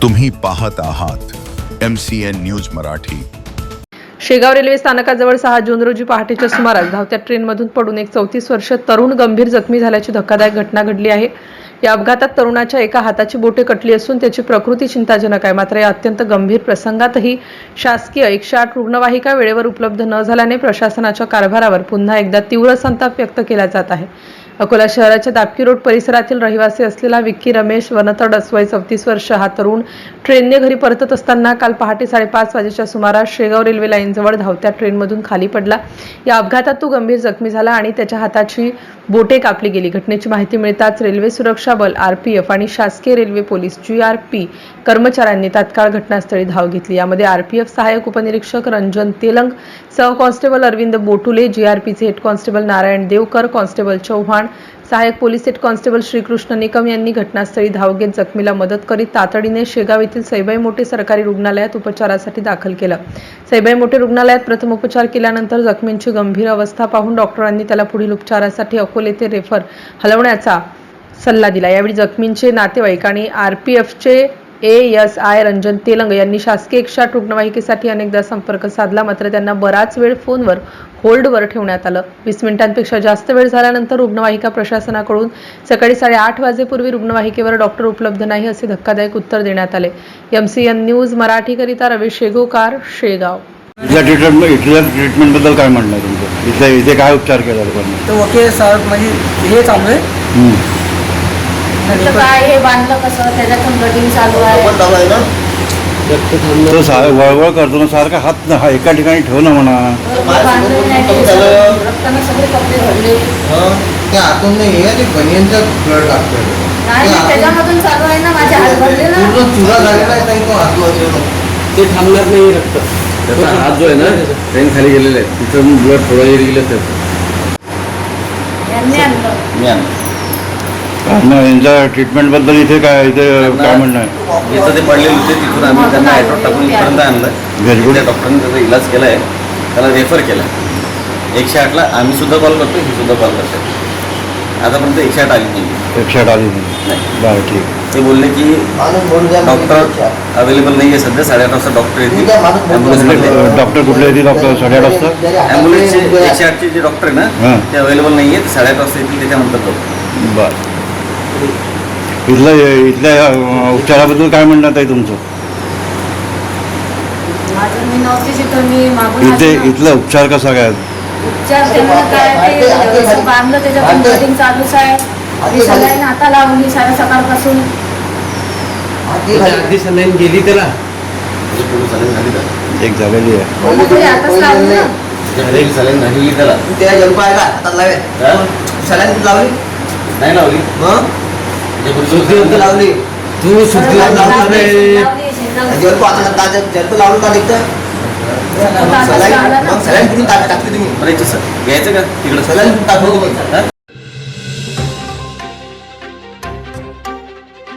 तुम्ही पाहत आहात MCN news Marathi. Shegaon railway स्थानकाजवळ 6 जून रोजी पहाटेच्या सुमारास धावत्या ट्रेनमधून पडून एक 34 वर्षीय तरुण गंभीर जखमी झाल्याची धक्कादायक घटना घडली आहे। या अपघातात तरुणाच्या एका हाताची बोटे कटली असून त्याची प्रकृती चिंताजनक आहे। मात्र या अत्यंत गंभीर प्रसंगातही शासकीय 108 रुग्णवाहिका वेळेवर उपलब्ध न झाल्याने प्रशासनाच्या कारभारावर पुन्हा एकदा तीव्र संताप व्यक्त केला जात आहे। अकोला शहराच्या दापकी रोड परिसरातील रहिवासी असलेला विक्की रमेश वनतडस वय 34 वर्ष हा तरुण ट्रेनने घरी परतत असताना काल पहाटे 5:30 वाजेच्या सुमारास शेगाव रेल्वे लाईनजवळ धावत्या ट्रेनमधून खाली पडला। या अपघातात तो गंभीर जखमी झाला आणि त्याच्या हाताची बोटे कापली गेली। घटनेची माहिती मिळताच रेल्वे सुरक्षा बल RPF आणि शासकीय रेल्वे पोलीस GRP कर्मचाऱ्यांनी तात्काळ घटनास्थळी धाव घेतली। यामध्ये RPF सहाय्यक उपनिरीक्षक रंजन तेलंग, सह कॉन्स्टेबल अरविंद बोटुले, GRPचे head constable Narayan Devkar, constable Chauhan, सहाय्यक police head constable Shrikrishna Nikam यांनी घटनास्थळी धाव घेत जखमीला मदत करीत तातडीने शेगाव येथील सईबाई मोटे सरकारी रुग्णालयात उपचारासाठी दाखल केलं। सईबाई मोटे रुग्णालयात प्रथमोपचार केल्यानंतर जखमींची गंभीर अवस्था पाहून डॉक्टरांनी त्याला पुढील उपचारासाठी अकोले येथे रेफर हलवण्याचा सल्ला दिला। यावेळी जखमींचे नातेवाईक आणि RPFचे ASI रंजन तेलंग यांनी शासकीय 108 रुग्णवाहिकेसाठी अनेकदा संपर्क साधला, मात्र त्यांना बराच वेळ फोनवर होल्डवर ठेवण्यात आलं। 20 मिनिटांपेक्षा जास्त वेळ झाल्यानंतर रुग्णवाहिका प्रशासनाकडून सकाळी 8:30 वाजेपूर्वी रुग्णवाहिकेवर डॉक्टर उपलब्ध नाही असे धक्कादायक उत्तर देण्यात आले। MCN न्यूज मराठीकरिता रवीश शेगोकार, शेगाव। इथल्या ट्रीटमेंट बद्दल काय म्हणणं आहे तुमचं? इथे काय उपचार केला लोकांना? तर ओके सर, म्हणजे हे चालू आहे काय हे बांधलं कसं, त्याच्यातून कटिंग चालू आहे। तो वळवळ करतो ना सारखा, हात हा एका ठिकाणी ठेव ना म्हणा। रक्ताने सगळे कपडे भरले, ते आतून नाही आहे, ते बनियनचा ब्लड लागतोय। नाही त्याच्यामधून चालू आहे ना, माझे हात भरले ना, पूर्ण चुरा झालेला आहे ताई, तो आतून ते थांबणार नाही रक्त। त्याचा हात जो आहे ना ट्रेन खाली गेलेला आहे, तिथं ब्लड थोडं गेलं त्याचं यांनी आणलं। यांच्या ट्रीटमेंट बद्दल इथे काय म्हणणं आहे? जिथं ते पडलेले होते तिथून आम्ही त्यांना ॲटोत टाकून इथपर्यंत आणलं। त्या डॉक्टरांनी त्याचा इलाज केला आहे, त्याला रेफर केला 108ला। आम्ही सुद्धा कॉल करतो, ही सुद्धा कॉल करतो। आतापर्यंत 108 आली नाही। 108 आली नाही? बरं, ठीक। ते बोलले की डॉक्टर अवेलेबल नाही आहे सध्या, 8:30 वाजता डॉक्टर येतील। ॲम्ब्युलन्स डॉक्टर कुठले येतील? डॉक्टर 8:30 वाजता? ॲम्ब्युलन्सचे 108चे जे डॉक्टर आहे ना ते अवेलेबल नाही आहेत, 8:30 वाजता येतील, त्याच्यानंतर जाऊ। बरं, इथल्या उपचाराबद्दल काय म्हणणं आहे तुमचं? माझं मी नव्हती तिथं, मी मागून इथला उपचार कसा काय? उपचार केलं काय, ते बांधलं, त्याच्यातून कटिंग चालूच आहे। सलाईन आता लावली साऱ्या सकाळपासून। आधी सलाईन गेली त्याला, एक झालेली आहे, आताच लावली ना, सलाईन झालेली त्याला। त्या जल पाहिला आता लावे सलाईन लावली नाही लावली, शुद्धी लावली, तू सुट्टी जल पाहता जल लावलं का निघतं सलाईन, मग सलाईन कुठून टाकली तुम्ही? घ्यायचं का तिकडं सलाईन टाकली तुम्ही?